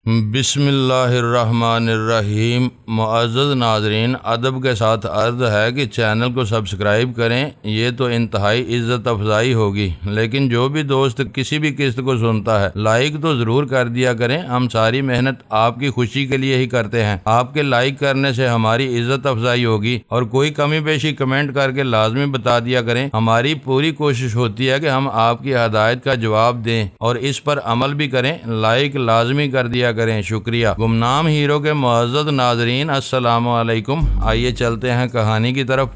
بسم اللہ الرحمن الرحیم۔ معزز ناظرین، ادب کے ساتھ عرض ہے کہ چینل کو سبسکرائب کریں، یہ تو انتہائی عزت افزائی ہوگی، لیکن جو بھی دوست کسی بھی قسط کو سنتا ہے لائک تو ضرور کر دیا کریں۔ ہم ساری محنت آپ کی خوشی کے لیے ہی کرتے ہیں، آپ کے لائک کرنے سے ہماری عزت افزائی ہوگی، اور کوئی کمی بیشی کمنٹ کر کے لازمی بتا دیا کریں۔ ہماری پوری کوشش ہوتی ہے کہ ہم آپ کی ہدایت کا جواب دیں اور اس پر عمل بھی کریں۔ لائک لازمی کر دیا کریں، شکریہ۔ گمنام ہیرو کے معزز ناظرین، السلام علیکم۔ آئیے چلتے ہیں کہانی کی طرف۔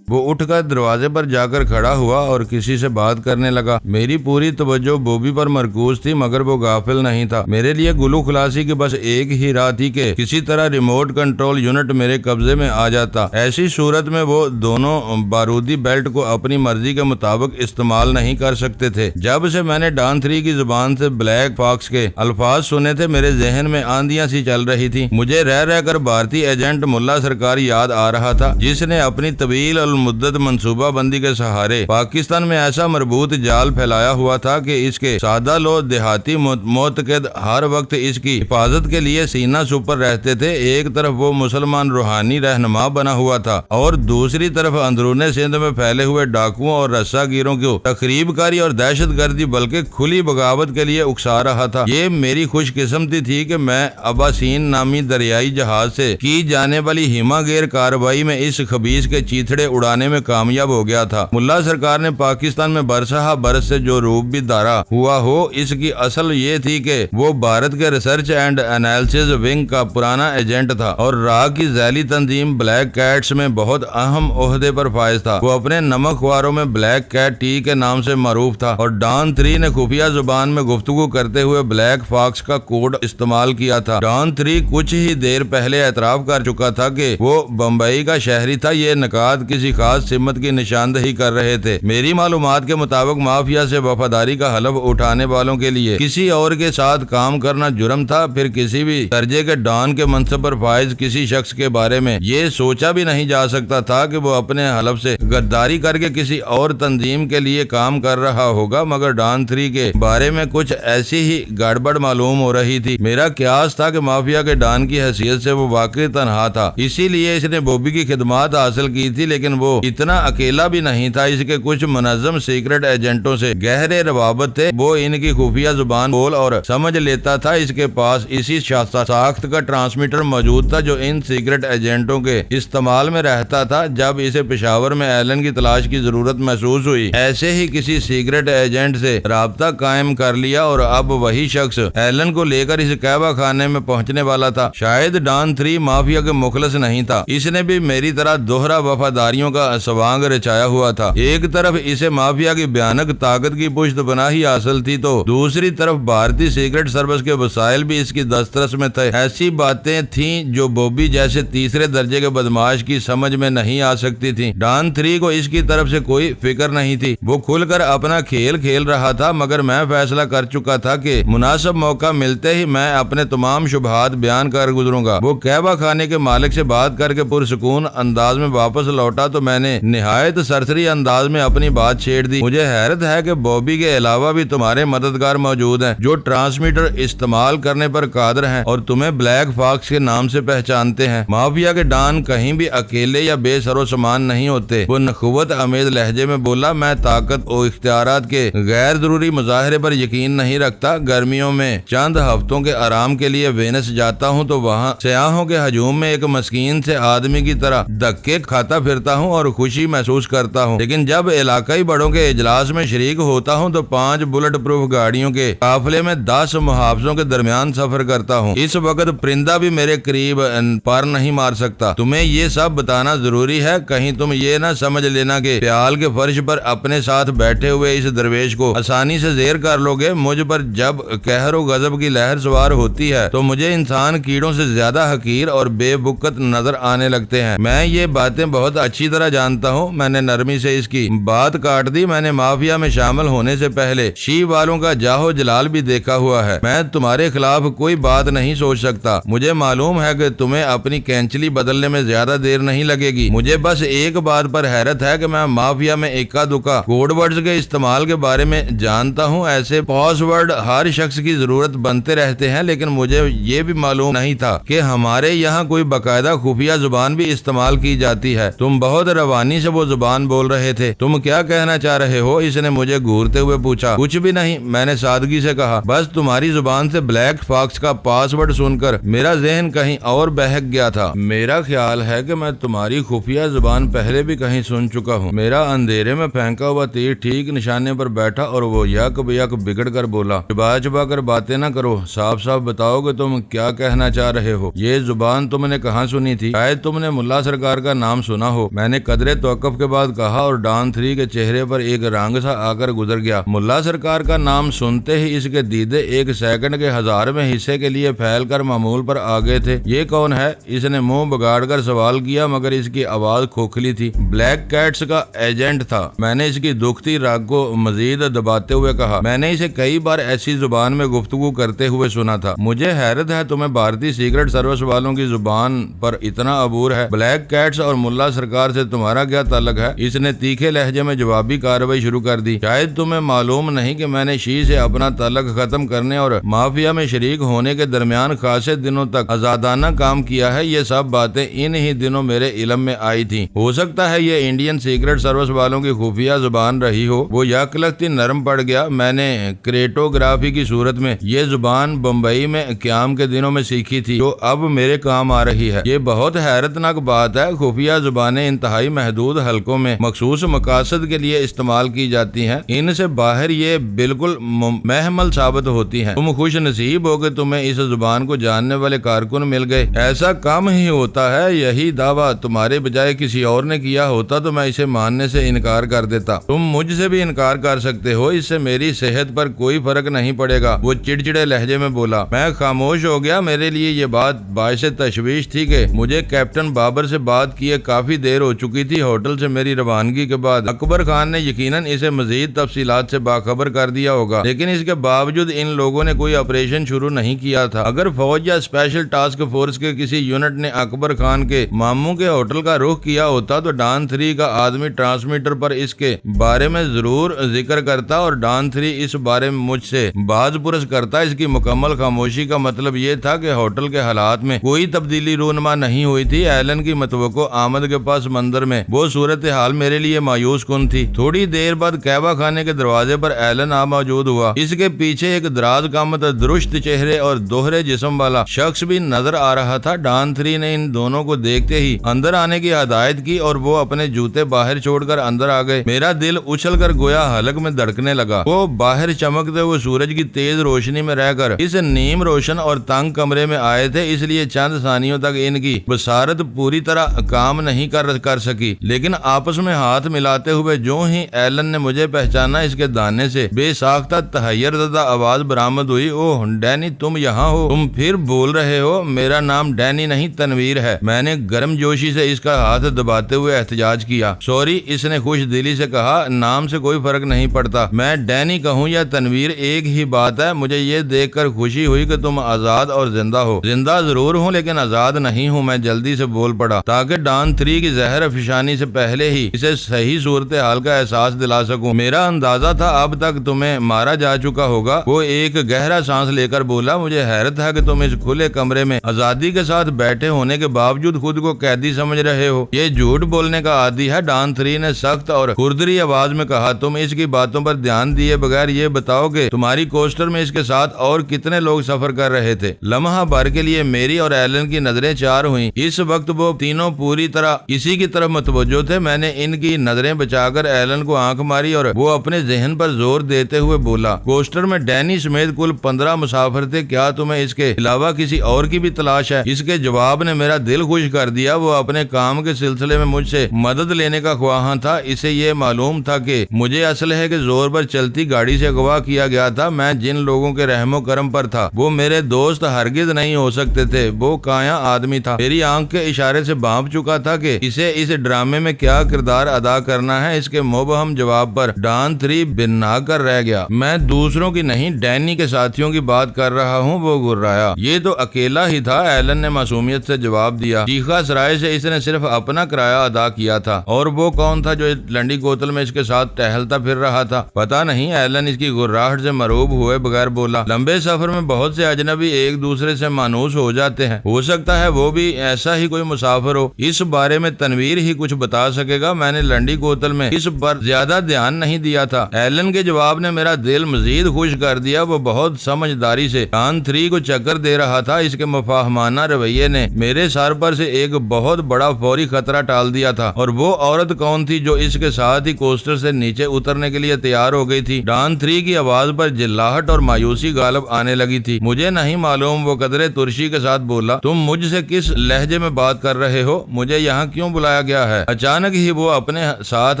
وہ اٹھ کر دروازے پر جا کر کھڑا ہوا اور کسی سے بات کرنے لگا۔ میری پوری توجہ بوبی پر مرکوز تھی، مگر وہ غافل نہیں تھا۔ میرے لیے گلو خلاصی کی بس ایک ہی راہ تھی کہ کسی طرح ریموٹ کنٹرول یونٹ میرے قبضے میں آ جاتا۔ ایسی صورت میں وہ دونوں بارودی بیلٹ کو اپنی مرضی کے مطابق استعمال نہیں کر سکتے تھے۔ جب سے میں نے ڈان 3 کی زبان سے بلیک فاکس کے الفاظ سنے تھے، میرے ذہن میں آندیاں سی چل رہی تھی۔ مجھے رہ کر بھارتی ایجنٹ ملا سرکار یاد آ رہا تھا، جس نے اپنی طویل مدت منصوبہ بندی کے سہارے پاکستان میں ایسا مربوط جال پھیلایا ہوا تھا کہ اس کے سادہ لو دیہاتی معتقد ہر وقت اس کی حفاظت کے لیے سینہ سپر رہتے تھے۔ ایک طرف وہ مسلمان روحانی رہنما بنا ہوا تھا اور دوسری طرف اندرون سندھ میں پھیلے ہوئے ڈاکوؤں اور رسا گیروں کو تخریب کاری اور دہشت گردی بلکہ کھلی بغاوت کے لیے اکسا رہا تھا۔ یہ میری خوش قسمتی تھی کہ میں اباسین نامی دریائی جہاز سے کی جانے والی ہیما گیر کارروائی میں اس خبیث کے چیتھڑے اڑانے میں کامیاب ہو گیا تھا۔ ملا سرکار نے پاکستان میں برسہ برس سے جو روب بھی دھارا ہوا ہو، اس کی اصل یہ تھی کہ وہ بھارت کے ریسرچ اینڈ انالیسز ونگ کا پرانا ایجنٹ تھا اور راہ کی ذیلی تنظیم بلیک کیٹس میں بہت اہم عہدے پر فائز تھا۔ وہ اپنے نمک خواروں میں بلیک کیٹ ٹی کے نام سے معروف تھا اور ڈان 3 نے خفیہ زبان میں گفتگو کرتے ہوئے بلیک فاکس کا کوڈ استعمال کیا تھا۔ ڈان 3 کچھ ہی دیر پہلے اعتراف کر چکا تھا کہ وہ بمبئی کا شہری تھا۔ یہ نکات کسی خاص سمت کی نشاندہی کر رہے تھے۔ میری معلومات کے مطابق مافیا سے وفاداری کا حلف اٹھانے والوں کے لیے کسی اور کے ساتھ کام کرنا جرم تھا۔ پھر کسی بھی درجے کے ڈان کے منصب پر فائز کسی شخص کے بارے میں یہ سوچا بھی نہیں جا سکتا تھا کہ وہ اپنے حلف سے غداری کر کے کسی اور تنظیم کے لیے کام کر رہا ہوگا، مگر ڈان 3 کے بارے میں کچھ ایسی ہی گڑبڑ معلوم ہو رہی تھی۔ میرا قیاس تھا کہ مافیا کے ڈان کی حیثیت سے وہ واقعی تنہا تھا، اسی لیے اس نے بوبی کی خدمات حاصل کی تھی، لیکن وہ اتنا اکیلا بھی نہیں تھا۔ اس کے کچھ منظم سیکرٹ ایجنٹوں سے گہرے روابط تھے۔ وہ ان کی خفیہ زبان بول اور سمجھ لیتا تھا۔ اس کے پاس اسی ساخت کا ٹرانسمیٹر موجود تھا جو ان سیکرٹ ایجنٹوں کے استعمال میں رہتا تھا۔ جب اسے پشاور میں ایلن کی تلاش کی ضرورت محسوس ہوئی، ایسے ہی کسی سیکرٹ ایجنٹ سے رابطہ قائم کر لیا اور اب وہی شخص ایلن کو لے کر اس قہوہ خانے میں پہنچنے والا تھا۔ شاید ڈان 3 مافیا کے مخلص نہیں تھا، اس نے بھی میری طرح دوہرا وفاداریوں کا سوانگ رچایا ہوا تھا۔ ایک طرف اسے مافیا کی بھیانک طاقت کی پشت پناہی حاصل تھی تو دوسری طرف بھارتی سیکرٹ سروس کے وسائل بھی اس کی دسترس میں تھے۔ ایسی باتیں تھیں جو بوبی جیسے تیسرے درجے کے بدماش کی سمجھ میں نہیں آ سکتی تھی۔ ڈان 3 کو اس کی طرف سے کوئی فکر نہیں تھی، وہ کھل کر اپنا کھیل کھیل رہا تھا، مگر میں فیصلہ کر چکا تھا کہ مناسب موقع ملتے ہی میں اپنے تمام شبہات بیان کر گزروں گا۔ وہ قہوہ خانے کے مالک سے بات کر کے پرسکون انداز میں واپس لوٹا تو میں نے نہایت سرسری انداز میں اپنی بات چھیڑ دی۔ مجھے حیرت ہے کہ بوبی کے علاوہ بھی تمہارے مددگار موجود ہیں جو ٹرانسمیٹر استعمال کرنے پر قادر ہیں اور تمہیں بلیک فاکس کے نام سے پہچانتے ہیں۔ مافیا کے ڈان کہیں بھی اکیلے یا بے سر و سامان نہیں ہوتے۔ وہ نخوت آمیز لہجے میں بولا، میں طاقت و اختیارات کے غیر ضروری مظاہرے پر یقین نہیں رکھتا۔ گرمیوں میں چند ہفتوں کے آرام کے لیے وینس جاتا ہوں تو وہاں سیاحوں کے ہجوم میں ایک مسکین سے آدمی کی طرح دھکے کھاتا پھرتا ہوں اور خوشی محسوس کرتا ہوں، لیکن جب علاقائی بڑوں کے اجلاس میں شریک ہوتا ہوں تو 5 بلٹ پروف گاڑیوں کے قافلے میں 10 محافظوں کے درمیان سفر کرتا ہوں۔ اس وقت پرندہ بھی میرے قریب پر نہیں مار سکتا۔ تمہیں یہ سب بتانا ضروری ہے، کہیں تم یہ نہ سمجھ لینا کہ پیال کے فرش پر اپنے ساتھ بیٹھے ہوئے اس درویش کو آسانی سے زیر کر لو گے۔ مجھ پر جب قہر و غضب کی لہر سوار ہوتی ہے تو مجھے انسان کیڑوں سے زیادہ حقیر اور بے بکت نظر آنے لگتے ہیں۔ میں یہ باتیں بہت اچھی طرح طرح جانتا ہوں۔ میں نے نرمی سے اس کی بات کاٹ دی۔ میں نے مافیا میں شامل ہونے سے پہلے شی والوں کا جاہو جلال بھی دیکھا ہوا ہے۔ میں تمہارے خلاف کوئی بات نہیں سوچ سکتا۔ مجھے معلوم ہے کہ تمہیں اپنی کینچلی بدلنے میں زیادہ دیر نہیں لگے گی۔ مجھے بس ایک بات پر حیرت ہے کہ میں مافیا میں اکا دکا کوڈ ورڈز کے استعمال کے بارے میں جانتا ہوں۔ ایسے پاس ورڈ ہر شخص کی ضرورت بنتے رہتے ہیں، لیکن مجھے یہ بھی معلوم نہیں تھا کہ ہمارے یہاں کوئی باقاعدہ خفیہ زبان بھی استعمال کی جاتی ہے۔ تم بہت روانی سے وہ زبان بول رہے تھے۔ تم کیا کہنا چاہ رہے ہو؟ اس نے مجھے گھورتے ہوئے پوچھا۔ کچھ بھی نہیں، میں نے سادگی سے کہا۔ بس تمہاری زبان سے بلیک فاکس کا پاس ورڈ سن کر میرا ذہن کہیں اور بہک گیا تھا۔ میرا خیال ہے کہ میں تمہاری خفیہ زبان پہلے بھی کہیں سن چکا ہوں۔ میرا اندھیرے میں پھینکا ہوا تیر ٹھیک نشانے پر بیٹھا اور وہ یک بیک بگڑ کر بولا، چبا چبا کر باتیں نہ کرو، صاف صاف بتاؤ کہ تم کیا کہنا چاہ رہے ہو۔ یہ زبان تم نے کہاں سنی تھی؟ شاید تم نے ملا سرکار کا نام سنا ہو۔ میں نے قدرے توقف کے بعد کہا اور ڈان 3 کے چہرے پر ایک رنگ سا آ کر گزر گیا۔ ملا سرکار کا نام سنتے ہی اس کے دیدے ایک سیکنڈ کے 1000ویں حصے کے لیے پھیل کر معمول پر آ گئے تھے۔ یہ کون ہے؟ اس نے منہ بگاڑ کر سوال کیا، مگر اس کی آواز کھوکھلی تھی۔ بلیک کیٹس کا ایجنٹ تھا۔ میں نے اس کی دکھتی راگ کو مزید دباتے ہوئے کہا، میں نے اسے کئی بار ایسی زبان میں گفتگو کرتے ہوئے سنا تھا۔ مجھے حیرت ہے تمہیں بھارتی سیکرٹ سروس والوں کی زبان پر اتنا عبور ہے۔ بلیک کیٹس اور ملا سرکار سے تمہارا کیا تعلق ہے؟ اس نے تیکھے لہجے میں جوابی کارروائی شروع کر دی۔ شاید تمہیں معلوم نہیں کہ میں نے شی سے اپنا تعلق ختم کرنے اور مافیا میں شریک ہونے کے درمیان خاصے دنوں تک آزادانہ کام کیا ہے۔ یہ سب باتیں ان ہی دنوں میرے علم میں آئی تھیں۔ ہو سکتا ہے یہ انڈین سیکرٹ سروس والوں کی خفیہ زبان رہی ہو۔ وہ یک لگتی نرم پڑ گیا۔ میں نے کریٹوگرافی کی صورت میں یہ زبان بمبئی میں قیام کے دنوں میں سیکھی تھی، جو اب میرے کام آ رہی ہے۔ یہ بہت حیرت ناک بات ہے۔ خفیہ زبانیں انتہائی محدود حلقوں میں مخصوص مقاصد کے لیے استعمال کی جاتی ہیں۔ ان سے باہر یہ بالکل محمل ثابت ہوتی ہیں۔ تم خوش نصیب ہو کہ تمہیں اس زبان کو جاننے والے کارکن مل گئے۔ ایسا کم ہی ہوتا ہے۔ یہی دعویٰ تمہارے بجائے کسی اور نے کیا ہوتا تو میں اسے ماننے سے انکار کر دیتا۔ تم مجھ سے بھی انکار کر سکتے ہو، اس سے میری صحت پر کوئی فرق نہیں پڑے گا، وہ چڑچڑے لہجے میں بولا۔ میں خاموش ہو گیا۔ میرے لیے یہ بات باعث تشویش تھی کہ مجھے کیپٹن بابر سے بات کیے کافی دیر ہو چکی تھی۔ ہوٹل سے میری روانگی کے بعد اکبر خان نے یقیناً اسے مزید تفصیلات سے باخبر کر دیا ہوگا، لیکن اس کے باوجود ان لوگوں نے کوئی آپریشن شروع نہیں کیا تھا۔ اگر فوج یا اسپیشل ٹاسک فورس کے کسی یونٹ نے اکبر خان کے ماموں کے ہوٹل کا رخ کیا ہوتا تو ڈان 3 کا آدمی ٹرانسمیٹر پر اس کے بارے میں ضرور ذکر کرتا اور ڈان 3 اس بارے میں مجھ سے باز پرس کرتا۔ اس کی مکمل خاموشی کا مطلب یہ تھا کہ ہوٹل کے حالات میں کوئی تبدیلی رونما نہیں ہوئی تھی۔ ایلن کی متوقع آمد کے پاس منظر میں وہ صورتحال میرے لیے مایوس کن تھی۔ تھوڑی دیر بعد قہوہ خانے کے دروازے پر ایلن موجود ہوا۔ اس کے پیچھے ایک دراز قامت درشت چہرے اور دوہرے جسم والا شخص بھی نظر آ رہا تھا۔ ڈان 3 نے ان دونوں کو دیکھتے ہی اندر آنے کی ہدایت کی اور وہ اپنے جوتے باہر چھوڑ کر اندر آ گئے۔ میرا دل اچھل کر گویا حلق میں دھڑکنے لگا۔ وہ باہر چمکتے ہوئے سورج کی تیز روشنی میں رہ کر اس نیم روشن اور تنگ کمرے میں آئے تھے، اس لیے چند ثانیوں تک ان کی بصارت پوری طرح کام نہیں کر سکی، لیکن آپس میں ہاتھ ملاتے ہوئے جو ہی ایلن نے مجھے پہچانا، اس کے دانے سے بے ساختہ تحیر زدہ آواز برآمد ہوئی، اوہ ڈینی تم یہاں ہو، تم پھر بول رہے ہو؟ میرا نام ڈینی نہیں تنویر ہے۔ میں نے گرم جوشی سے اس کا ہاتھ دباتے ہوئے احتجاج کیا۔ سوری، اس نے خوش دلی سے کہا، نام سے کوئی فرق نہیں پڑتا، میں ڈینی کہوں یا تنویر ایک ہی بات ہے۔ مجھے یہ دیکھ کر خوشی ہوئی کہ تم آزاد اور زندہ ہو۔ زندہ ضرور ہوں لیکن آزاد نہیں ہوں، میں جلدی سے بول پڑا تاکہ ڈان 3 کی زہر افشانی سے پہلے ہی اسے صحیح صورتحال کا احساس دلا سکوں۔ میرا اندازہ تھا اب تک تمہیں مارا جا چکا ہوگا۔ وہ ایک گہرا سانس لے کر بولا، مجھے حیرت ہے کہ تم اس کھلے کمرے میں آزادی کے ساتھ بیٹھے ہونے کے باوجود خود کو قیدی سمجھ رہے ہو۔ یہ جھوٹ بولنے کا عادی ہے، ڈان 3 نے سخت اور کھردری آواز میں کہا۔ تم اس کی باتوں پر دھیان دیے بغیر یہ بتاؤ کہ تمہاری کوسٹر میں اس کے ساتھ اور کتنے لوگ سفر کر رہے تھے؟ لمحہ بھر کے لیے میری اور ایلن کی نظریں چار ہوئیں۔ اس وقت وہ تینوں پوری طرح اسی کی طرف متوجہ تھے۔ میں نے ان کی نظریں بچا کر ایلن کو آنکھ ماری اور وہ اپنے ذہن پر زور دیتے ہوئے بولا، کوسٹر میں ڈینی سمیت کل 15 مسافر تھے، کیا تمہیں اس کے علاوہ کسی اور کی بھی تلاش ہے؟ اس کے جواب نے میرا دل خوش کر دیا۔ وہ اپنے کام کے سلسلے میں مجھ سے مدد لینے کا خواہاں تھا۔ اسے یہ معلوم تھا کہ مجھے اسلحے کے زور پر چلتی گاڑی سے اغوا کیا گیا تھا۔ میں جن لوگوں کے رحم و کرم پر تھا وہ میرے دوست ہرگز نہیں ہو سکتے تھے۔ وہ کایا آدمی تھا، میری آنکھ کے اشارے سے بھانپ چکا تھا کہ اسے اس اس ڈرامے میں کیا کردار ادا کرنا ہے، اس کے مبہم جواب پر ڈان 3 بنا کر رہ گیا۔ میں دوسروں کی نہیں، ڈینی کے ساتھیوں کی بات کر رہا ہوں، وہ گرایا۔ یہ تو اکیلا ہی تھا، ایلن نے معصومیت سے جواب دیا۔ چیخا سرائے سے اس نے صرف اپنا کرایہ ادا کیا تھا، اور وہ کون تھا جو لنڈی کوتل میں اس کے ساتھ ٹہلتا پھر رہا تھا؟ پتا نہیں، ایلن اس کی گراہٹ سے مرعوب ہوئے بغیر بولا۔ لمبے سفر میں بہت سے اجنبی ایک دوسرے سے مانوس ہو جاتے ہیں، ہو سکتا ہے وہ بھی ایسا ہی کوئی مسافر ہو۔ اس بارے میں تنویر ہی کچھ بتا سکے گا، میں نے لنڈی کوتل میں اس پر زیادہ دھیان نہیں دیا تھا۔ ایلن کے جواب نے میرا دل مزید خوش کر دیا۔ وہ بہت سمجھداری سے ڈان 3 کو چکر دے رہا تھا۔ اس کے مفاہمانہ رویے نے میرے سر پر سے ایک بہت بڑا فوری خطرہ ٹال دیا تھا۔ اور وہ عورت کون تھی جو اس کے ساتھ ہی کوسٹر سے نیچے اترنے کے لیے تیار ہو گئی تھی؟ ڈان 3 کی آواز پر جلاہٹ اور مایوسی غالب آنے لگی تھی۔ مجھے نہیں معلوم، وہ قدرے ترشی کے ساتھ بولا۔ تم مجھ سے کس لہجے میں بات کر رہے ہو؟ مجھے یہاں کیوں بلایا گیا ہے؟ اچانک ہی وہ اپنے ساتھ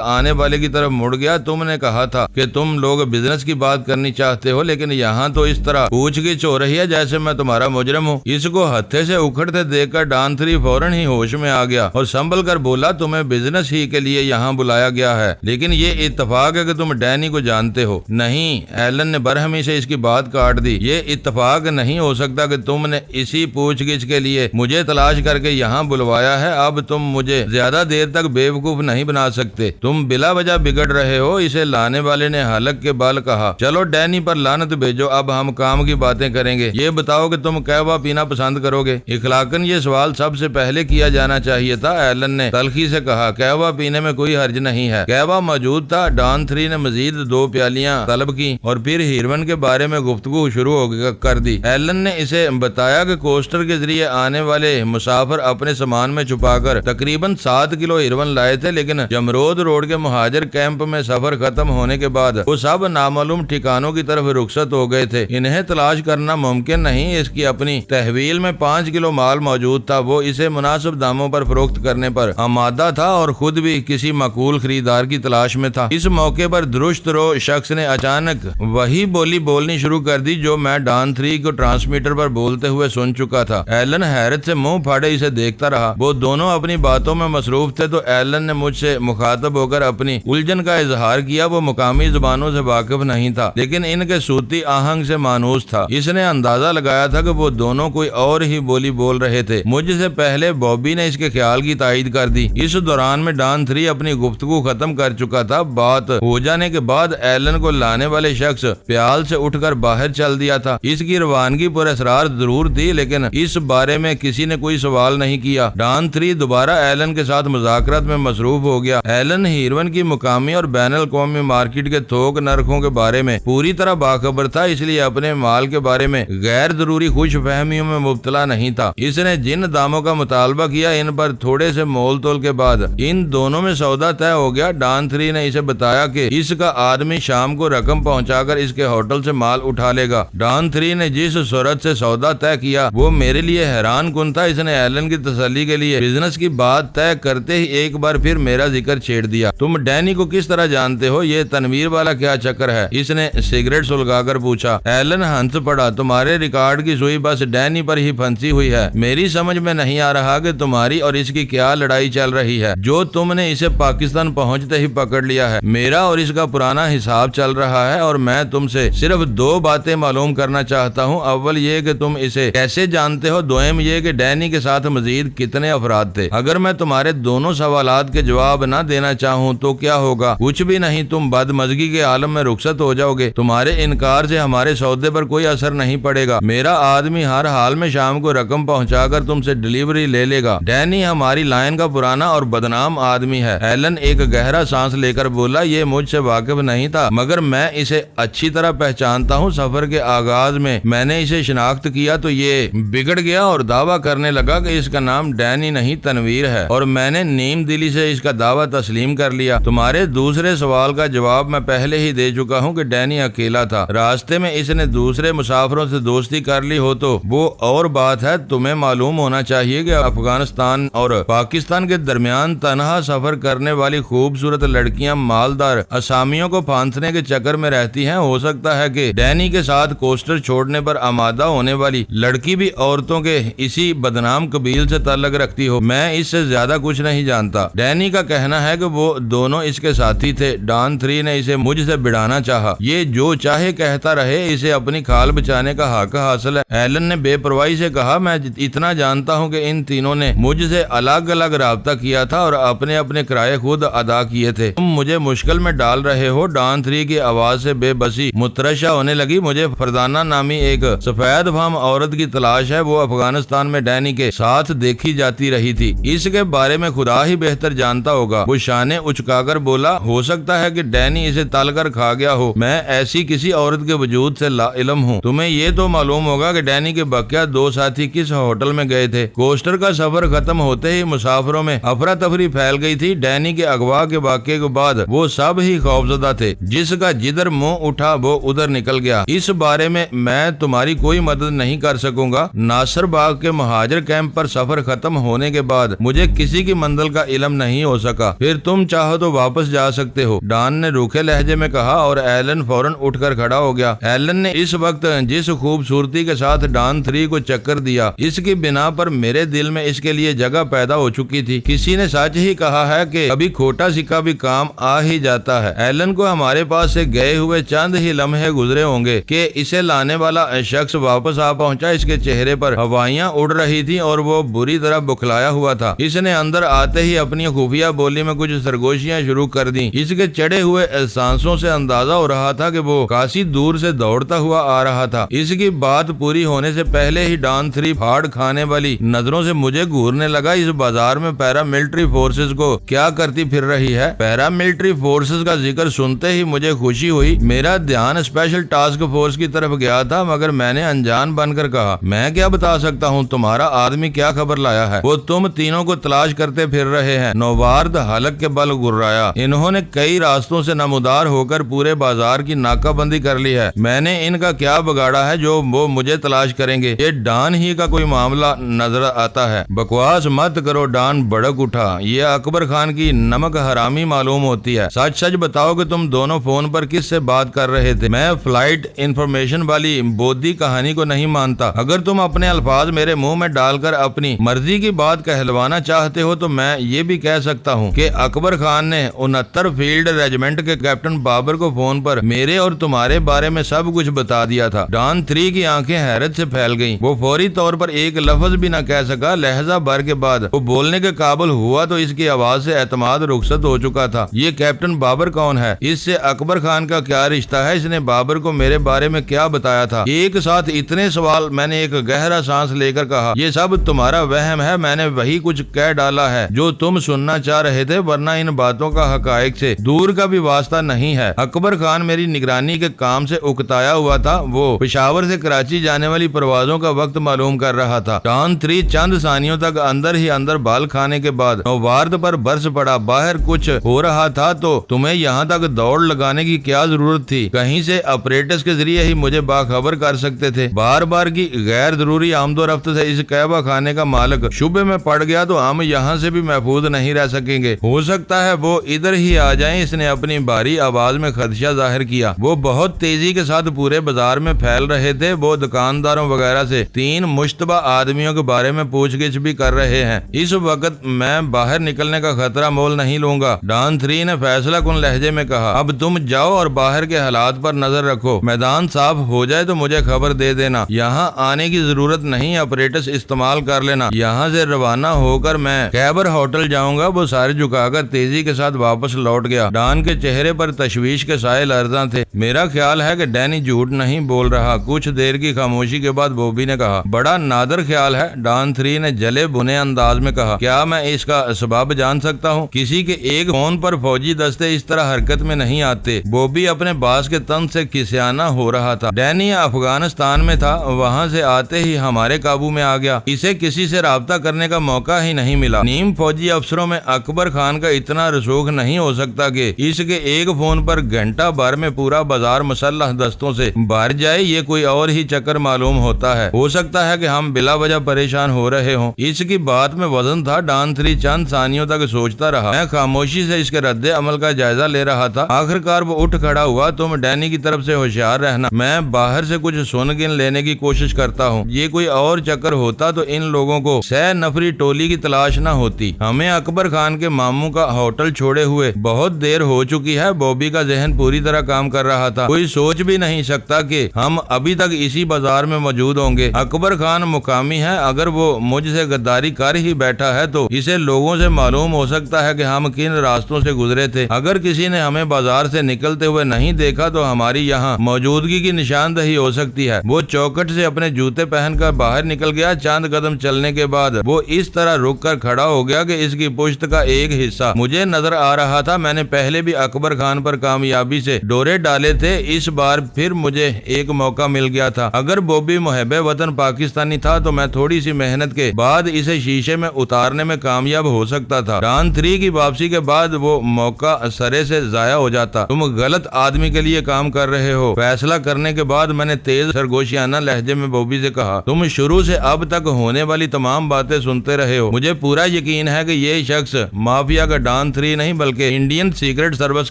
آنے والے کی طرف مڑ گیا۔ تم نے کہا تھا کہ تم لوگ بزنس کی بات کرنی چاہتے ہو، لیکن یہاں تو اس طرح پوچھ گچھ ہو رہی ہے جیسے میں تمہارا مجرم ہوں۔ اس کو ہتھے سے اکھڑتے دیکھ کر ڈان 3 فوراً ہی ہوش میں آ گیا اور سنبھل کر بولا، تمہیں بزنس ہی کے لیے یہاں بلایا گیا ہے، لیکن یہ اتفاق ہے کہ تم ڈینی کو جانتے ہو۔ نہیں، ایلن نے برہمی سے اس کی بات کاٹ دی۔ یہ اتفاق نہیں ہو سکتا کہ تم نے اسی پوچھ گچھ کے لیے مجھے تلاش کر کے یہاں بلوایا ہے۔ اب تم مجھے زیادہ دیر تک بیوقوف نہیں بنا سکتے، تم بلا وجہ بگڑ رہے ہو۔ اسے لانے والے نے حلق کے بال کہا، چلو ڈینی پر لعنت بھیجو، اب ہم کام کی باتیں کریں گے۔ یہ بتاؤ کہ تم قہوہ پینا پسند کرو گے؟ اخلاقاً یہ سوال سب سے پہلے کیا جانا چاہیے تھا، ایلن نے تلخی سے کہا۔ قہوہ پینے میں کوئی حرج نہیں ہے۔ قہوہ موجود تھا۔ ڈان 3 نے مزید 2 پیالیاں طلب کی اور پھر ہیروین کے بارے میں گفتگو شروع کر دی۔ ایلن نے اسے بتایا کہ کوسٹر کے ذریعے آنے والے مسافر اپنے سامان میں چھپا کر تقریباً 7 کلو ہیروین لائے تھے، لیکن جمرود روڈ کے مہاجر کیمپ میں سفر ختم ہونے کے بعد وہ سب نامعلوم ٹھکانوں کی طرف رخصت ہو گئے تھے۔ انہیں تلاش کرنا ممکن نہیں۔ اس کی اپنی تحویل میں 5 کلو مال موجود تھا۔ وہ اسے مناسب داموں پر فروخت کرنے پر آمادہ تھا اور خود بھی کسی معقول خریدار کی تلاش میں تھا۔ اس موقع پر درشت رو شخص نے اچانک وہی بولی بولنی شروع کر دی جو میں ڈان 3 کو ٹرانسمیٹر پر بولتے ہوئے سن چکا تھا۔ ایلن حیرت سے منہ پھاڑے اسے دیکھتا رہا۔ وہ دونوں اپنی باتوں میں مصروف تھے تو ایلن نے مجھ سے مخاطب ہو کر اپنی الجھن کا اظہار کیا۔ وہ مقامی زبانوں سے واقف نہیں تھا، لیکن ان کے صوتی آہنگ سے مانوس تھا۔ اس نے اندازہ لگایا تھا کہ وہ دونوں کوئی اور ہی بولی بول رہے تھے۔ مجھ سے پہلے بوبی نے اس کے خیال کی تائید کر دی۔ اس دوران میں ڈان 3 اپنی گفتگو ختم کر چکا تھا۔ بات ہو جانے کے بعد ایلن کو لانے والے شخص پیال سے اٹھ کر باہر چل دیا تھا۔ اس کی روانگی پر اسرار ضرور تھی، لیکن اس بارے میں کسی نے کوئی سوال نہیں کیا۔ ڈان 3 دوبارہ ایلن کے ساتھ مذاکرات میں مصروف ہو گیا۔ ایلن ہیروین کی مقامی اور بین الاقوامی مارکیٹ کے تھوک نرخوں کے بارے میں پوری طرح باخبر تھا، اس لیے اپنے مال کے بارے میں غیر ضروری خوش فہمیوں میں مبتلا نہیں تھا۔ اس نے جن داموں کا مطالبہ کیا ان پر تھوڑے سے مول تول کے بعد ان دونوں میں سودا طے ہو گیا۔ ڈان 3 نے اسے بتایا کہ اس کا آدمی شام کو رقم پہنچا کر اس کے ہوٹل سے مال اٹھا لے گا۔ ڈان 3 نے جس صورت سے سودا طے کیا وہ میرے لیے حیران کن تھا۔ اس نے ایلن کی تسلی کے لیے بزنس کی بات طے کرتے ہی ایک بار پھر میرا ذکر چھیڑ دیا۔ تم ڈینی کو کس طرح جانتے ہو؟ یہ تنویر والا کیا چکر ہے؟ اس نے سگریٹ سلگا کر پوچھا۔ ایلن ہنس پڑا۔ تمہارے ریکارڈ کی سوئی بس ڈینی پر ہی پھنسی ہوئی ہے۔ میری سمجھ میں نہیں آ رہا کہ تمہاری اور اس کی کیا لڑائی چل رہی ہے جو تم نے اسے پاکستان پہنچتے ہی پکڑ لیا ہے۔ میرا اور اس کا پرانا حساب چل رہا ہے اور میں تم سے صرف 2 باتیں معلوم کرنا چاہتا ہوں۔ اول یہ کہ تم اسے کیسے جانتے ہو، دوم یہ کہ ڈینی کے ساتھ مزید کتنے افراد تھے۔ اگر میں تمہارے دونوں سوالات کے جواب نہ دینا چاہوں تو کیا ہوگا؟ کچھ بھی نہیں، تم بدمزگی کے عالم میں رخصت ہو جاؤ گے۔ تمہارے انکار سے ہمارے سودے پر کوئی اثر نہیں پڑے گا۔ میرا آدمی ہر حال میں شام کو رقم پہنچا کر تم سے ڈلیوری لے لے گا۔ ڈینی ہماری لائن کا پرانا اور بدنام آدمی ہے۔ ایلن ایک گہرا سانس لے کر بولا، یہ مجھ سے واقف نہیں تھا مگر میں اسے اچھی طرح پہچانتا ہوں۔ سفر کے آغاز میں نے اسے شناخت کیا تو یہ بگڑ گیا اور دعویٰ کرنے لگا کہ اس کا نام ڈینی نہیں تنویر ہے، اور میں نے نیم دلی سے اس کا دعویٰ تسلیم کر لیا۔ تمہارے دوسرے سوال کا جواب میں پہلے ہی دے چکا ہوں کہ ڈینی اکیلا تھا۔ راستے میں اس نے دوسرے مسافروں سے دوستی کر لی ہو تو وہ اور بات ہے۔ تمہیں معلوم ہونا چاہیے کہ افغانستان اور پاکستان کے درمیان تنہا سفر کرنے والی خوبصورت لڑکیاں مالدار اسامیوں کو پھانسنے کے چکر میں رہتی ہیں۔ ہو سکتا ہے کہ ڈینی کے ساتھ کوسٹر چھوڑنے پر آمادہ ہونے والی لڑکی بھی عورتوں کے اسی بدنام قبیل سے تعلق رکھتی ہو۔ میں اس سے زیادہ کچھ کچھ نہیں جانتا۔ ڈینی کا کہنا ہے کہ وہ دونوں اس کے ساتھی تھے۔ ڈان 3 نے اسے مجھ سے بڑھانا چاہا۔ یہ جو چاہے کہتا رہے، اسے اپنی کھال بچانے کا حق حاصل ہے۔ ایلن نے بے پرواہی سے کہا، میں اتنا جانتا ہوں کہ ان تینوں نے مجھ سے الگ الگ رابطہ کیا تھا اور اپنے اپنے کرائے خود ادا کیے تھے۔ تم مجھے مشکل میں ڈال رہے ہو۔ ڈان 3 کی آواز سے بے بسی مترشح ہونے لگی۔ مجھے فردانہ نامی ایک سفید فام عورت کی تلاش ہے، وہ افغانستان میں ڈینی کے ساتھ دیکھی جاتی رہی تھی۔ اس کے بارے میں خدا ہی بہتر جانتا ہوگا۔ وہ شانے اچکا کر بولا، ہو سکتا ہے کہ ڈینی اسے تل کر کھا گیا ہو۔ میں ایسی کسی عورت کے وجود سے لا علم ہوں۔ تمہیں یہ تو معلوم ہوگا کہ ڈینی کے بقیہ 2 ساتھی کس ہوٹل میں گئے تھے۔ کوسٹر کا سفر ختم ہوتے ہی مسافروں میں افراتفری پھیل گئی تھی۔ ڈینی کے اغوا کے واقعے کے بعد وہ سب ہی خوفزدہ تھے۔ جس کا جدھر منہ اٹھا وہ ادھر نکل گیا۔ اس بارے میں تمہاری کوئی مدد نہیں کر سکوں گا۔ ناصر باغ کے مہاجر کیمپ پر سفر ختم ہونے کے بعد مجھے کسی کی منزل کا علم نہیں ہو سکا۔ پھر تم چاہو تو واپس جا سکتے ہو، ڈان نے روکھے لہجے میں کہا، اور ایلن فوراً اٹھ کر کھڑا ہو گیا۔ ایلن نے اس وقت جس خوبصورتی کے ساتھ ڈان 3 کو چکر دیا، اس کی بنا پر میرے دل میں اس کے لیے جگہ پیدا ہو چکی تھی۔ کسی نے سچ ہی کہا ہے کہ کبھی کھوٹا سکہ بھی کام آ ہی جاتا ہے۔ ایلن کو ہمارے پاس سے گئے ہوئے چند ہی لمحے گزرے ہوں گے کہ اسے لانے والا شخص واپس آ پہنچا۔ اس کے چہرے پر ہوائیاں اڑ رہی تھی اور وہ بری طرح بکھلایا ہوا تھا۔ اس نے اندر آتے ہی اپنی خفیہ بولی میں کچھ سرگوشیاں شروع کر دیں۔ اس کے چڑھے ہوئے سانسوں سے اندازہ ہو رہا تھا کہ وہ کافی دور سے دوڑتا ہوا آ رہا تھا۔ اس کی بات پوری ہونے سے پہلے ہی ڈان 3 پھاڑ کھانے والی نظروں سے مجھے گھورنے لگا۔ اس بازار میں پیراملٹری فورسز کو کیا کرتی پھر رہی ہے؟ پیراملٹری فورسز کا ذکر سنتے ہی مجھے خوشی ہوئی۔ میرا دھیان اسپیشل ٹاسک فورس کی طرف گیا تھا، مگر میں نے انجان بن کر کہا، میں کیا بتا سکتا ہوں؟ تمہارا آدمی کیا خبر لایا ہے؟ وہ تم تینوں کو تلاش کرتے پھر رہے ہیں۔ نوارد حلق کے بل گرایا۔ انہوں نے کئی راستوں سے نمودار ہو کر پورے بازار کی ناکہ بندی کر لی ہے۔ میں نے ان کا کیا بگاڑا ہے جو وہ مجھے تلاش کریں گے؟ یہ ڈان ہی کا کوئی معاملہ نظر آتا ہے۔ بکواس مت کرو، ڈان بڑک اٹھا۔ یہ اکبر خان کی نمک حرامی معلوم ہوتی ہے۔ سچ سچ بتاؤ کہ تم دونوں فون پر کس سے بات کر رہے تھے؟ میں فلائٹ انفارمیشن والی بودھی کہانی کو نہیں مانتا۔ اگر تم اپنے الفاظ میرے منہ میں ڈال کر اپنی مرضی کی بات کہلوانا چاہتے ہو تو میں یہ بھی کہہ سکتا ہوں کہ اکبر خان نے 69 فیلڈ ریجیمنٹ کے کیپٹن بابر کو فون پر میرے اور تمہارے بارے میں سب کچھ بتا دیا تھا۔ ڈان 3 کی آنکھیں حیرت سے پھیل گئیں۔ وہ فوری طور پر ایک لفظ بھی نہ کہہ سکا۔ لہجہ بھر کے بعد وہ بولنے کے قابل ہوا تو اس کی آواز سے اعتماد رخصت ہو چکا تھا۔ یہ کیپٹن بابر کون ہے؟ اس سے اکبر خان کا کیا رشتہ ہے؟ اس نے بابر کو میرے بارے میں کیا بتایا تھا؟ ایک ساتھ اتنے سوال۔ میں نے ایک گہرا سانس لے کر کہا، یہ سب تمہارا وہم ہے۔ میں نے وہی کچھ کہہ ڈالا ہے جو تم سننا چاہ رہے تھے، ورنہ ان باتوں کا حقائق سے دور کا بھی واسطہ نہیں ہے۔ اکبر خان میری نگرانی کے کام سے اکتایا ہوا تھا۔ وہ پشاور سے کراچی جانے والی پروازوں کا وقت معلوم کر رہا تھا۔ ڈان 3 چند ثانیوں تک اندر ہی اندر بال کھانے کے بعد نوارد پر برس پڑا۔ باہر کچھ ہو رہا تھا تو تمہیں یہاں تک دوڑ لگانے کی کیا ضرورت تھی؟ کہیں سے اپریٹس کے ذریعے ہی مجھے باخبر کر سکتے تھے۔ بار بار کی غیر ضروری آمد و رفت سے اس قہوہ خانے کا مالک شبے میں پڑ گیا تو ہم یہاں سے بھی محفوظ نہیں رہ سکیں گے۔ ہو سکتا ہے وہ ادھر ہی آ جائیں۔ اس نے اپنی بھاری آواز میں خدشہ ظاہر کیا۔ وہ بہت تیزی کے ساتھ پورے بازار میں پھیل رہے تھے۔ وہ دکانداروں وغیرہ سے 3 مشتبہ آدمیوں کے بارے میں پوچھ گچھ بھی کر رہے ہیں۔ اس وقت میں باہر نکلنے کا خطرہ مول نہیں لوں گا، ڈان 3 نے فیصلہ کن لہجے میں کہا۔ اب تم جاؤ اور باہر کے حالات پر نظر رکھو۔ میدان صاف ہو جائے تو مجھے خبر دے دینا۔ یہاں آنے کی ضرورت نہیں، اپریٹس استعمال کر لینا۔ یہاں سے روانہ ہو کر میں خیبر ہوٹل جاؤں گا۔ وہ سارے جھکا کر تیزی کے ساتھ واپس لوٹ گیا۔ ڈان کے چہرے پر تشویش کے سائے لرزاں تھے۔ میرا خیال ہے کہ ڈینی جھوٹ نہیں بول رہا۔ کچھ دیر کی خاموشی کے بعد بوبی نے کہا، بڑا نادر خیال ہے۔ ڈان 3 نے جلے بھنے انداز میں کہا، کیا میں اس کا سبب جان سکتا ہوں؟ کسی کے ایک فون پر فوجی دستے اس طرح حرکت میں نہیں آتے۔ بوبی اپنے باس کے تن سے کسیانہ ہو رہا تھا۔ ڈینی افغانستان میں تھا، وہاں سے آتے ہی ہمارے قابو میں آ گیا۔ اسے کسی سے رابطہ کرنے کا موقع ہی نہیں ملا۔ نیم فوجی افسروں میں اکبر خان کا اتنا رسوخ نہیں ہو سکتا کہ اس کے ایک فون پر گھنٹہ بھر میں پورا بازار مسلح دستوں سے بھر جائے۔ یہ کوئی اور ہی چکر معلوم ہوتا ہے۔ ہو سکتا ہے کہ ہم بلا وجہ پریشان ہو رہے ہوں۔ اس کی بات میں وزن تھا۔ ڈان 3 چند ثانیوں تک سوچتا رہا۔ میں خاموشی سے اس کے رد عمل کا جائزہ لے رہا تھا۔ آخر کار وہ اٹھ کھڑا ہوا۔ تم ڈینی کی طرف سے ہوشیار رہنا، میں باہر سے کچھ سن گن لینے کی کوشش کرتا ہوں۔ یہ کوئی اور چکر ہوتا تو ان لوگوں کو 100 نفری ٹولی کی تلاش نہ ہوتی۔ ہمیں اکبر خان کے ماموں کا ہوٹل چھوڑے ہوئے بہت دیر ہو چکی ہے۔ بوبی کا ذہن پوری طرح کام کر رہا تھا۔ کوئی سوچ بھی نہیں سکتا کہ ہم ابھی تک اسی بازار میں موجود ہوں گے۔ اکبر خان مقامی ہے، اگر وہ مجھ سے غداری کر ہی بیٹھا ہے تو اسے لوگوں سے معلوم ہو سکتا ہے کہ ہم کن راستوں سے گزرے تھے۔ اگر کسی نے ہمیں بازار سے نکلتے ہوئے نہیں دیکھا تو ہماری یہاں موجودگی کی نشاندہی ہو سکتی ہے۔ وہ چوکٹ سے اپنے جوتے پہن کر باہر نکل گیا۔ چند قدم چلنے کے بعد وہ اس طرح رک کر کھڑا ہو گیا کہ اس کی پشت کا ایک حصہ مجھے نظر آ رہا تھا۔ میں نے پہلے بھی اکبر خان پر کامیابی سے ڈورے ڈالے تھے، اس بار پھر مجھے ایک موقع مل گیا تھا۔ اگر بوبی محب وطن پاکستانی تھا تو میں تھوڑی سی محنت کے بعد اسے شیشے میں اتارنے میں کامیاب ہو سکتا تھا۔ ڈان 3 کی واپسی کے بعد وہ موقع سرے سے ضائع ہو جاتا۔ تم غلط آدمی کے لیے کام کر رہے ہو۔ فیصلہ کرنے کے بعد میں نے تیز سرگوشیانہ لہجے میں بوبی سے کہا، تم شروع سے اب تک ہونے والی تمام باتیں سنتے رہے ہو۔ مجھے پورا یقین ہے کہ یہ شخص مافیا کا ڈان 3 نہیں بلکہ انڈین سیکرٹ سروس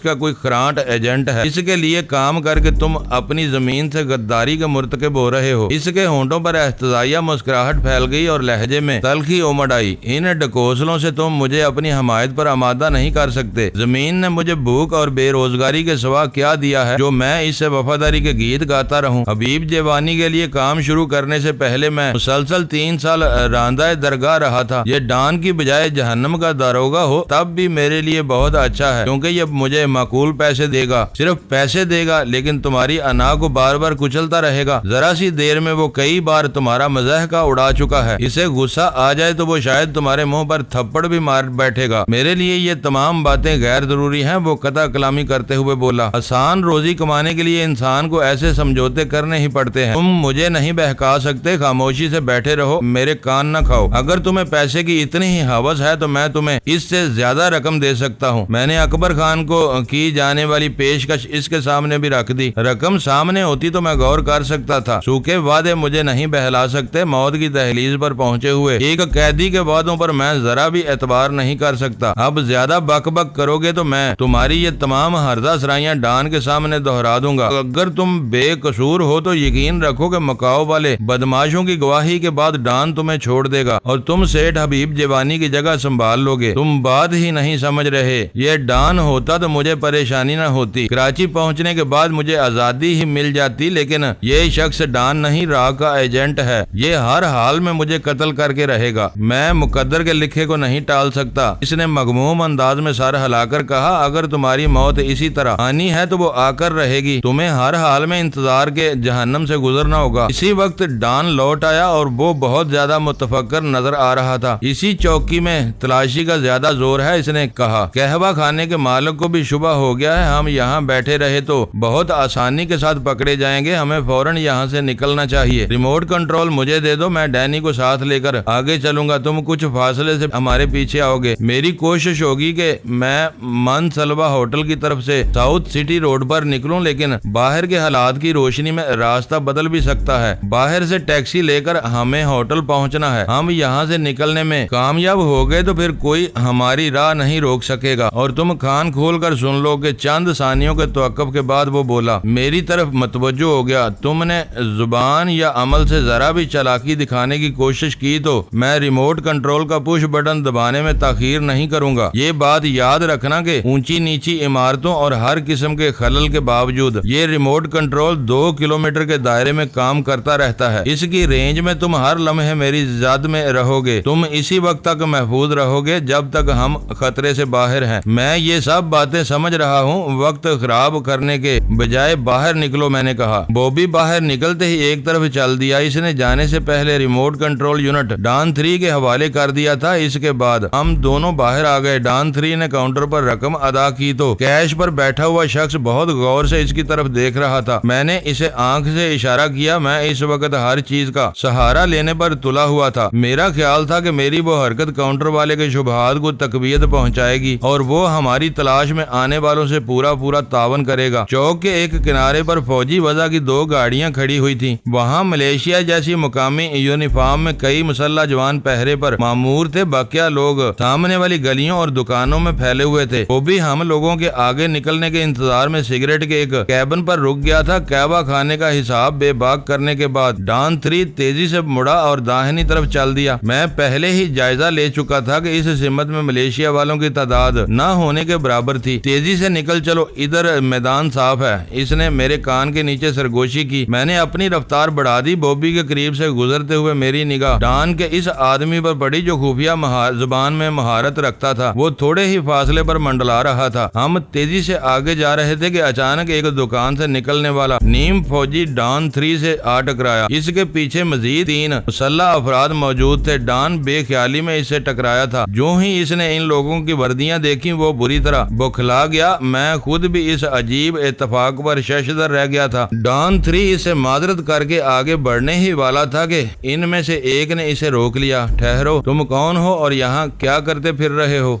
کا کوئی خرانٹ ایجنٹ ہے۔ اس کے لیے کام کر کے تم اپنی زمین سے غداری کے مرتکب ہو رہے ہو۔ اس کے ہونٹوں پر احتجاجیہ مسکراہٹ پھیل گئی اور لہجے میں تلخی امڑ آئی۔ ان ڈکوسلوں سے تم مجھے اپنی حمایت پر آمادہ نہیں کر سکتے۔ زمین نے مجھے بھوک اور بے روزگاری کے سوا کیا دیا ہے جو میں اس سے وفاداری کے گیت گاتا رہوں۔ حبیب جیوانی کے لیے کام شروع کرنے سے پہلے میں مسلسل 3 سال راندہ درگاہ رہا تھا۔ یہ ڈان کی بجائے جہنم کا داروغہ ہو تب بھی میرے لیے بہت اچھا ہے، کیونکہ یہ مجھے معقول پیسے دے گا، صرف پیسے دے گا، لیکن تمہاری انا کو بار بار کچلتا رہے گا۔ ذرا سی دیر میں وہ کئی بار تمہارا مزاح کا اڑا چکا ہے۔ اسے غصہ آ جائے تو وہ شاید تمہارے منہ پر تھپڑ بھی مار بیٹھے گا۔ میرے لیے یہ تمام باتیں غیر ضروری ہیں۔ وہ قطع کلامی کرتے ہوئے بولا، آسان روزی کمانے کے لیے انسان کو ایسے سمجھوتے کرنے ہی پڑتے ہیں۔ تم مجھے نہیں بہکا سکتے، خاموشی سے بیٹھے رہو، میرے کان نہ کھاؤ۔ اگر تمہیں پیسے کی اتنی ہی ہوس ہے تو میں تمہیں اس سے زیادہ رقم دے سکتا ہوں۔ میں نے اکبر خان کو کی جانے والی پیشکش اس کے سامنے بھی رکھ دی۔ رقم سامنے ہوتی تو میں غور کر سکتا تھا۔ سوکھے وعدے مجھے نہیں بہلا سکتے۔ موت کی دہلیز پر پہنچے ہوئے ایک قیدی کے وعدوں پر میں ذرا بھی اعتبار نہیں کر سکتا۔ اب زیادہ بک بک کرو گے تو میں تمہاری یہ تمام ہردہ سرائیاں ڈان کے سامنے دہرا دوں گا۔ اگر تم بے قصور ہو تو یقین رکھو کہ مکاؤ والے بدماشوں کی گواہی کے بعد ڈان تمہیں چھوڑ دے گا اور تم سیٹھ حبیب جیوانی کی جگہ سنبھال لو گے۔ تم بات ہی نہیں سمجھ رہے۔ یہ ڈان ہوتا تو مجھے پریشانی نہ ہوتی، کراچی پہنچنے کے بعد مجھے آزادی ہی مل جاتی، لیکن یہ شخص ڈان نہیں، راہ کا ایجنٹ ہے۔ یہ ہر حال میں مجھے قتل کر کے رہے گا۔ میں مقدر کے لکھے کو نہیں ٹال سکتا۔ اس نے مغموم انداز میں سر ہلا کر کہا، اگر تمہاری موت اسی طرح آنی ہے تو وہ آ کر رہے گی۔ تمہیں ہر حال میں انتظار کے جہنم سے گزرنا ہوگا۔ اسی وقت ڈان لوٹ آیا اور وہ بہت زیادہ متفکر نظر آ رہا تھا۔ اسی چوکی میں تلاشی کا زیادہ زور ہے، اس نے کہا۔ قہوہ خانے کے مالک کو بھی شبہ ہو گیا ہے، ہم یہاں بیٹھے رہے تو بہت آسانی کے ساتھ پکڑے جائیں گے۔ ہمیں فوراً یہاں سے نکلنا چاہیے۔ ریموٹ کنٹرول مجھے دے دو، میں ڈینی کو ساتھ لے کر آگے چلوں گا۔ تم کچھ فاصلے سے ہمارے پیچھے آؤ گے۔ میری کوشش ہوگی کہ میں من سلوا ہوٹل کی طرف سے ساؤتھ سٹی روڈ پر نکلوں، لیکن باہر کے حالات کی روشنی میں راستہ بدل بھی سکتا ہے۔ باہر سے ٹیکسی لے کر ہمیں ہوٹل پہنچنا ہے۔ ہم یہاں سے نکلنے میں کامیاب ہو گئے تو پھر کوئی ہماری راہ نہیں روک سکے گا۔ اور تم کان کھول کر سن لو کہ چند ثانیوں کے توقف کے بعد وہ بولا، میری طرف متوجہ ہو گیا، تم نے زبان یا عمل سے ذرا بھی چالاکی دکھانے کی کوشش کی تو میں ریموٹ کنٹرول کا پش بٹن دبانے میں تاخیر نہیں کروں گا۔ یہ بات یاد رکھنا کہ اونچی نیچی عمارتوں اور ہر قسم کے خلل کے باوجود یہ ریموٹ کنٹرول 2 کلومیٹر کے دائرے میں کام کرتا رہتا ہے۔ اس کی رینج میں تم ہر لمحے میری زد میں رہو گے۔ تم اسی وقت تک محفوظ رہو گے جب تک ہم خطرے سے باہر ہیں۔ میں یہ سب باتیں سمجھ رہا ہوں، وقت خراب کرنے کے بجائے باہر نکلو، میں نے کہا۔ بوبی باہر نکلتے ہی ایک طرف چل دیا۔ اس نے جانے سے پہلے ریموٹ کنٹرول یونٹ ڈان 3 کے حوالے کر دیا تھا۔ اس کے بعد ہم دونوں باہر آ گئے۔ ڈان 3 نے کاؤنٹر پر رقم ادا کی تو کیش پر بیٹھا ہوا شخص بہت غور سے اس کی طرف دیکھ رہا تھا۔ میں نے اسے آنکھ سے اشارہ کیا۔ میں اس وقت ہر چیز کا سہارا لینے پر تلا ہوا تھا۔ میرا خیال تھا کہ میری وہ حرکت کاؤنٹر والے کے شبہات کو تقویت پہنچائے گی اور وہ ہماری تلاش میں آنے والوں سے پورا تعاون کرے گا۔ چوک کے ایک کنارے پر فوجی وضع کی 2 گاڑیاں کھڑی ہوئی تھیں۔ وہاں ملیشیا جیسی مقامی یونیفارم میں کئی مسلح جوان پہرے پر مامور تھے۔ باقی لوگ سامنے والی گلیوں اور دکانوں میں پھیلے ہوئے تھے۔ وہ بھی ہم لوگوں کے آگے نکلنے کے انتظار میں سگریٹ کے ایک کیبن پر رک گیا تھا۔ قہوہ خانے کا حساب بے باک کرنے کے بعد ڈان 3 تیزی سے مڑا اور داہنی طرف چل دیا۔ میں پہلے ہی جائزہ لے چکا تھا کہ اس سمت میں ملیشیا والوں کی تعداد نہ ہونے کے برابر تھی۔ تیزی سے نکل چلو، ادھر میدان صاف ہے۔ اس نے میرے کان کے نیچے سرگوشی کی۔ میں نے اپنی رفتار بڑھا دی۔ بوبی کے قریب سے گزرتے ہوئے میری نگاہ ڈان کے اس آدمی پر پڑی جو خفیہ زبان میں مہارت رکھتا تھا۔ وہ تھوڑے ہی فاصلے پر منڈلا رہا تھا۔ ہم تیزی سے آگے جا رہے تھے کہ اچانک ایک دکان سے نکلنے والا نیم فوجی ڈان 3 سے آ ٹکرایا۔ اس کے پیچھے مزید 3 مسلح افراد موجود تھے۔ ڈان بے خیالی میں اس سے ٹکرایا تھا۔ جو ہی اس نے ان لوگوں کی وردیاں دیکھی وہ بری طرح بوکھلا گیا۔ میں خود بھی اس عجیب اتفاق پر ششدر رہ گیا تھا۔ ڈان 3 اس سے معذرت کر کے آگے بڑھنے ہی والا تھا کہ ان میں سے ایک نے اسے روک لیا۔ ٹھہرو، تم کون ہو اور یہاں کیا کرتے پھر رہے ہو؟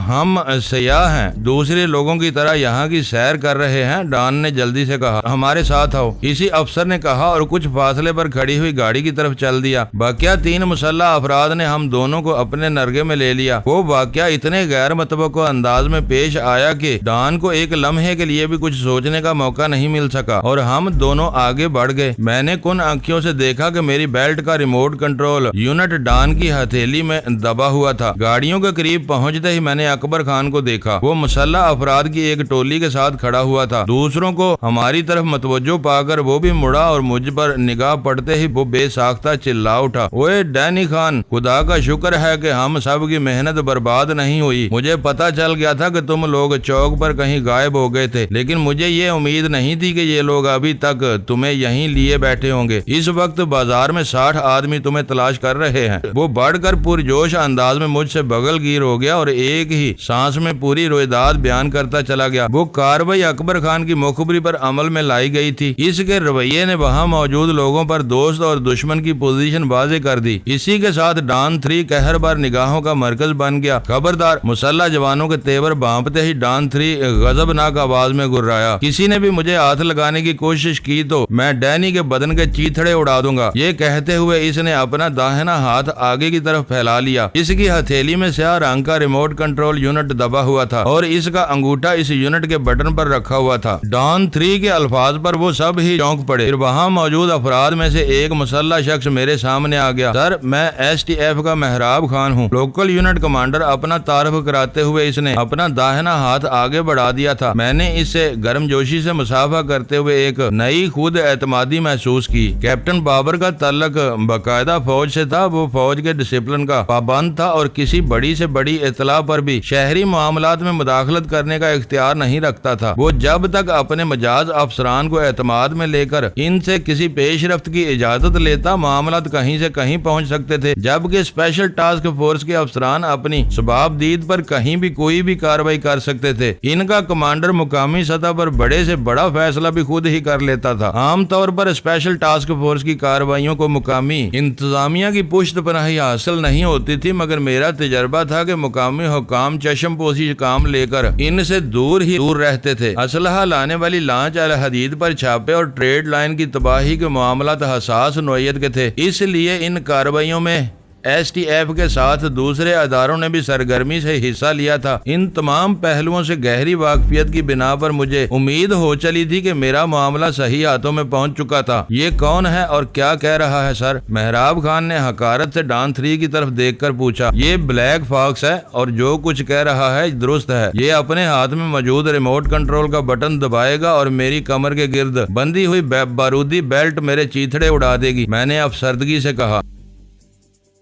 ہم سیاح ہیں، دوسرے لوگوں کی طرح یہاں کی سیر کر رہے ہیں۔ ڈان نے جلدی سے کہا، ہمارے ساتھ آؤ، اسی افسر نے کہا اور کچھ فاصلے پر کھڑی ہوئی گاڑی کی طرف چل دیا۔ باقیہ 3 مسلح افراد نے ہم دونوں کو اپنے نرگے میں لے لیا۔ وہ واقعہ اتنے غیر متوقع انداز میں پیش آیا کہ ڈان کو ایک لمحے کے لیے بھی کچھ سوچنے کا موقع نہیں مل سکا اور ہم دونوں آگے بڑھ گئے۔ میں نے کن آنکھوں سے دیکھا کہ میری بیلٹ کا ریموٹ کنٹرول یونٹ ڈان کی ہتھیلی میں دبا ہوا تھا۔ گاڑیوں کے قریب پہنچتے ہی میں نے اکبر خان کو دیکھا۔ وہ مسلح افراد کی ایک ٹولی کے ساتھ کھڑا ہوا تھا۔ دوسروں کو ہماری طرف متوجہ پا کر وہ بھی مڑا اور مجھ پر نگاہ پڑتے ہی وہ بے ساختہ چلا اٹھا، اوے ڈینی خان، خدا کا شکر ہے کہ ہم سب کی محنت برباد نہیں ہوئی۔ مجھے پتا چل گیا تھا کہ تم لوگ چوک پر کہیں غائب ہو گئے تھے، لیکن مجھے یہ امید نہیں تھی کہ یہ لوگ ابھی تک تمہیں یہیں لیے بیٹھے ہوں گے۔ اس وقت بازار میں 60 آدمی تمہیں تلاش کر رہے ہیں۔ وہ بڑھ کر پرجوش انداز میں مجھ سے بغل گیر ہو گیا اور ایک ہی سانس میں پوری رویداد بیان کرتا چلا گیا۔ وہ کارروائی اکبر خان کی مخبری پر عمل میں لائی گئی تھی۔ اس کے رویے نے وہاں موجود لوگوں پر دوست اور دشمن کی پوزیشن واضح کر دی۔ اسی کے ساتھ ڈان 3 قہر بار نگاہوں کا مرکز بن گیا۔ خبردار! مسلح جوانوں کے تیور بانپتے ہی ڈان 3 غضبناک آواز میں گرایا، کسی نے بھی مجھے ہاتھ لگانے کی کوشش کی تو میں ڈینی کے بدن کے چیتھڑے اڑا دوں گا۔ یہ کہتے ہوئے اس نے اپنا داہنا ہاتھ آگے کی طرف پھیلا لیا۔ اس کی ہتھیلی میں سیاہ رنگ کا ریموٹ کنٹرول یونٹ دبا ہوا تھا اور اس کا انگوٹھا اس یونٹ کے بٹن پر رکھا ہوا تھا۔ ڈان 3 کے الفاظ پر وہ سب ہی چونک پڑے۔ پھر وہاں موجود افراد میں سے ایک مسلح شخص میرے سامنے آ گیا۔ سر، میں STF کا مہراب خان ہوں، لوکل یونٹ کمانڈر۔ اپنا تعارف کراتے ہوئے اس نے اپنا داہنا ہاتھ آگے بڑھا دیا تھا۔ میں نے اس سے گرم جوشی سے مصافحہ کرتے ہوئے ایک نئی خود اعتمادی محسوس کی۔ کیپٹن بابر کا تعلق باقاعدہ فوج سے تھا۔ وہ فوج کے ڈسپلن کا پابند تھا اور کسی بڑی سے بڑی اطلاع پر بھی شہری معاملات میں مداخلت کرنے کا اختیار نہیں رکھتا تھا۔ وہ جب تک اپنے مجاز افسران کو اعتماد میں لے کر ان سے کسی پیش رفت کی اجازت لیتا، معاملات کہیں سے کہیں پہنچ سکتے تھے، جبکہ اسپیشل ٹاسک فورس کے افسران اپنی سباب دید پر کہیں بھی کوئی بھی کارروائی کر سکتے تھے۔ ان کا کمانڈر مقامی سطح پر بڑے سے بڑا فیصلہ بھی خود ہی کر لیتا تھا۔ عام طور پر اسپیشل ٹاسک فورس کی کارروائیوں کو مقامی انتظامیہ کی پشت پناہی حاصل نہیں ہوتی تھی، مگر میرا تجربہ تھا کہ مقامی حکام چشم پوشی کام لے کر ان سے دور ہی دور رہتے تھے۔ اسلحہ لانے والی لانچ الحدید پر چھاپے اور ٹریڈ لائن کی تباہی کے معاملات حساس نوعیت کے تھے، اس لیے ان کارروائیوں میں STF کے ساتھ دوسرے اداروں نے بھی سرگرمی سے حصہ لیا تھا۔ ان تمام پہلوؤں سے گہری واقفیت کی بنا پر مجھے امید ہو چلی تھی کہ میرا معاملہ صحیح ہاتھوں میں پہنچ چکا تھا۔ یہ کون ہے اور کیا کہہ رہا ہے سر؟ مہراب خان نے حقارت سے ڈان 3 کی طرف دیکھ کر پوچھا۔ یہ بلیک فاکس ہے اور جو کچھ کہہ رہا ہے درست ہے۔ یہ اپنے ہاتھ میں موجود ریموٹ کنٹرول کا بٹن دبائے گا اور میری کمر کے گرد بندھی ہوئی بارودی بیلٹ میرے چیتھڑے اڑا دے گی، میں نے افسردگی سے کہا۔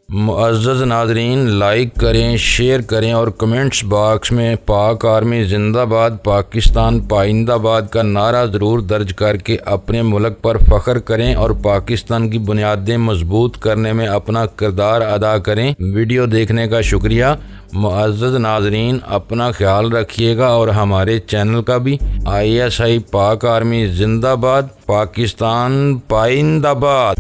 معزز ناظرین، لائک کریں، شیئر کریں اور کمنٹس باکس میں پاک آرمی زندہ باد، پاکستان پائندہ باد کا نعرہ ضرور درج کر کے اپنے ملک پر فخر کریں اور پاکستان کی بنیادیں مضبوط کرنے میں اپنا کردار ادا کریں۔ ویڈیو دیکھنے کا شکریہ۔ معزز ناظرین، اپنا خیال رکھیے گا اور ہمارے چینل کا بھی۔ ISI پاک آرمی زندہ باد، پاکستان پائندہ باد۔